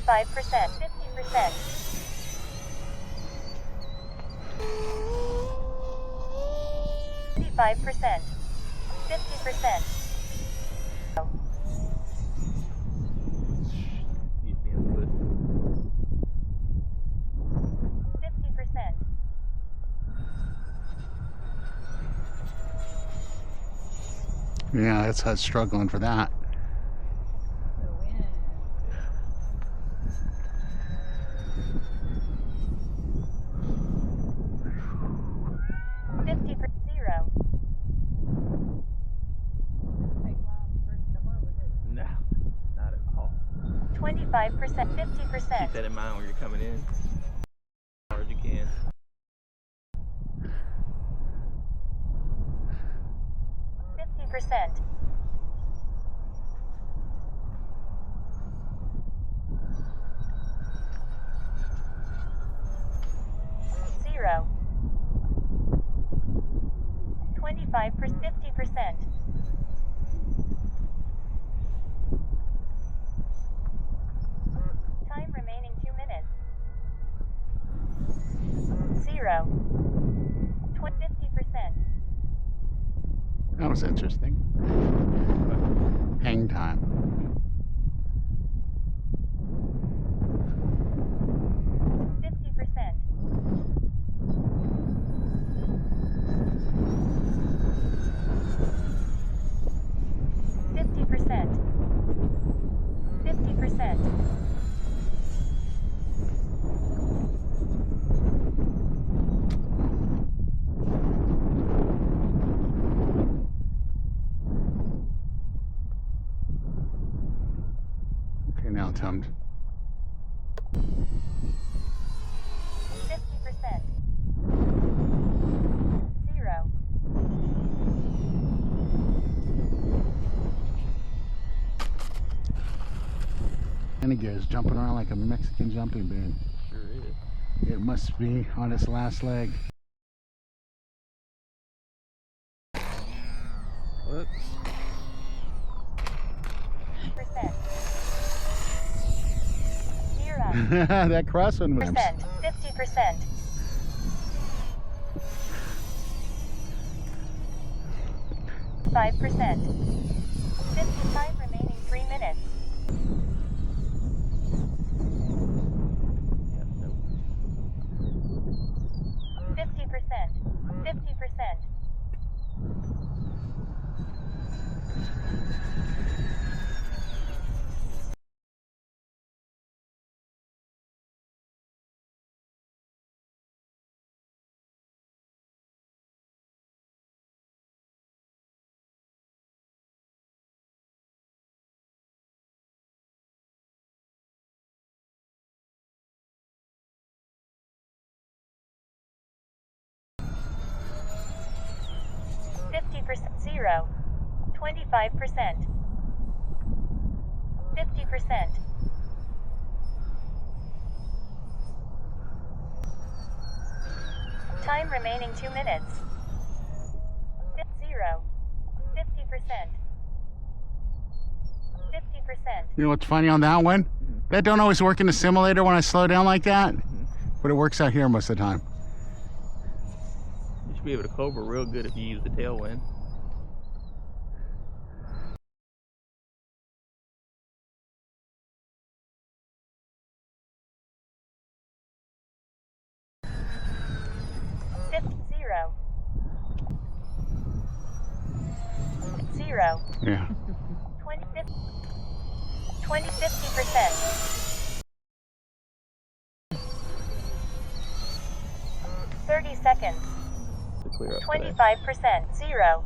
25%, 50%. 35%, 50%. He's being good. 50%. Yeah, that's us struggling for that. The wind. 50%, 0. Take long for it to come over, did it? No, not at all. 25%, 50%. Keep that in mind when you're coming in. As far as you can. 50%. 0. 25%, 50%. Time remaining 2 minutes. 0. 50%. That was interesting. Hang time. 50%. 50%. 50%. Okay, now Tom. 50%. 0. And he goes jumping around like a Mexican jumping bean. Sure is. It must be on its last leg. Whoops. 50%. Gear up. That crosswind was. 50%. 5%. 55 remaining 3 minutes. Yep, nope. 50%. 50%. 50%. 0. 25%. 50%. Time remaining 2 minutes. 0. 50%. 50%. You know what's funny on that one? That don't always work in the simulator when I slow down like that, but it works out here most of the time. You should be able to cover real good if you use the tailwind. Zero. 0. Yeah. 20, 50%. 30 seconds. To clear up 25%. 0.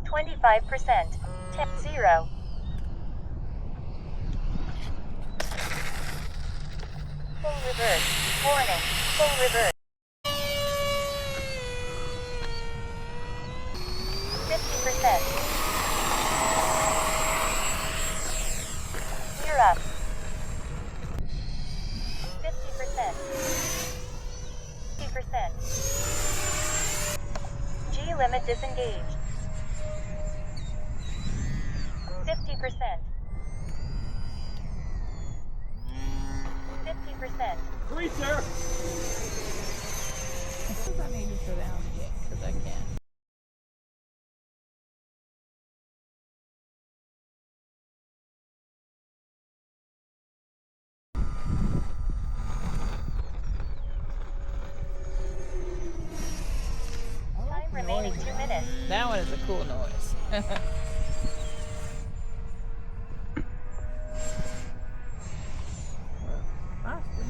25%. 10. 0. Full reverse. Warning. Full reverse. 50%. Gear up. 50%. 50%. G limit disengaged. 50%. Greaser! I suppose I need to slow down again because I can't. Time remaining 2 minutes. That one is a cool noise. Faster.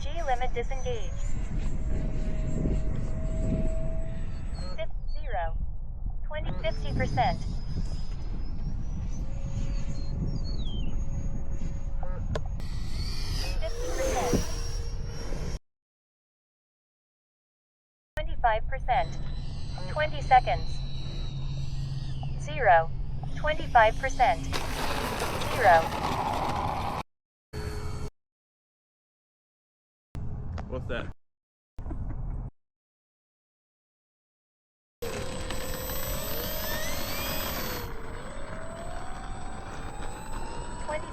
G limit disengaged. 0. 20, 50%. 50%. 25%. 20 seconds. 0. 25%. 0. What's that?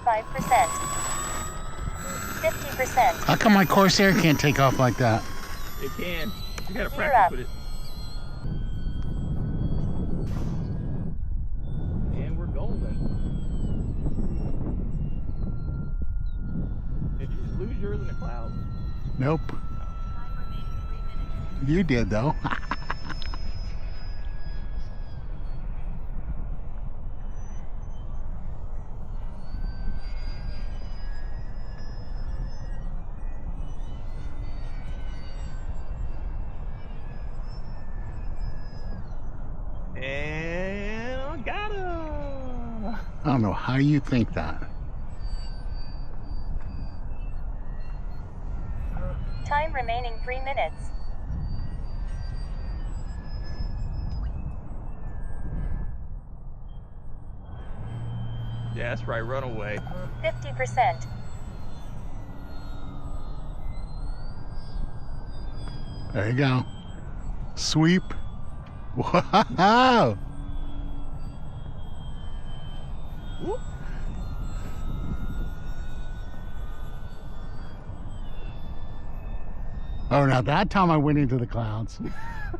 %. 50%. How come my Corsair can't take off like that? It can. You gotta You're practice up. with it. And we're golden. Did you just lose yours in the clouds? Nope. You did though. And I got him. I don't know how you think that. Time remaining 3 minutes. Yeah, that's right. Run away. 50%. There you go. Sweep. Wow. Whoop. Oh, now that time I went into the clouds.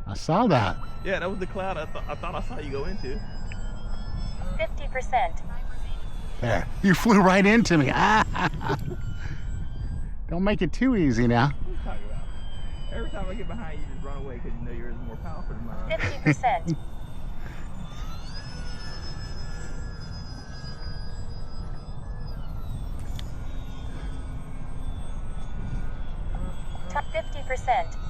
I saw that. Yeah, that was the cloud I thought I saw you go into. 50%. There. You flew right into me. Don't make it too easy now. What are you talking about? Every time I get behind you, just run away because you know yours is more powerful than mine. 50%. Top 50%.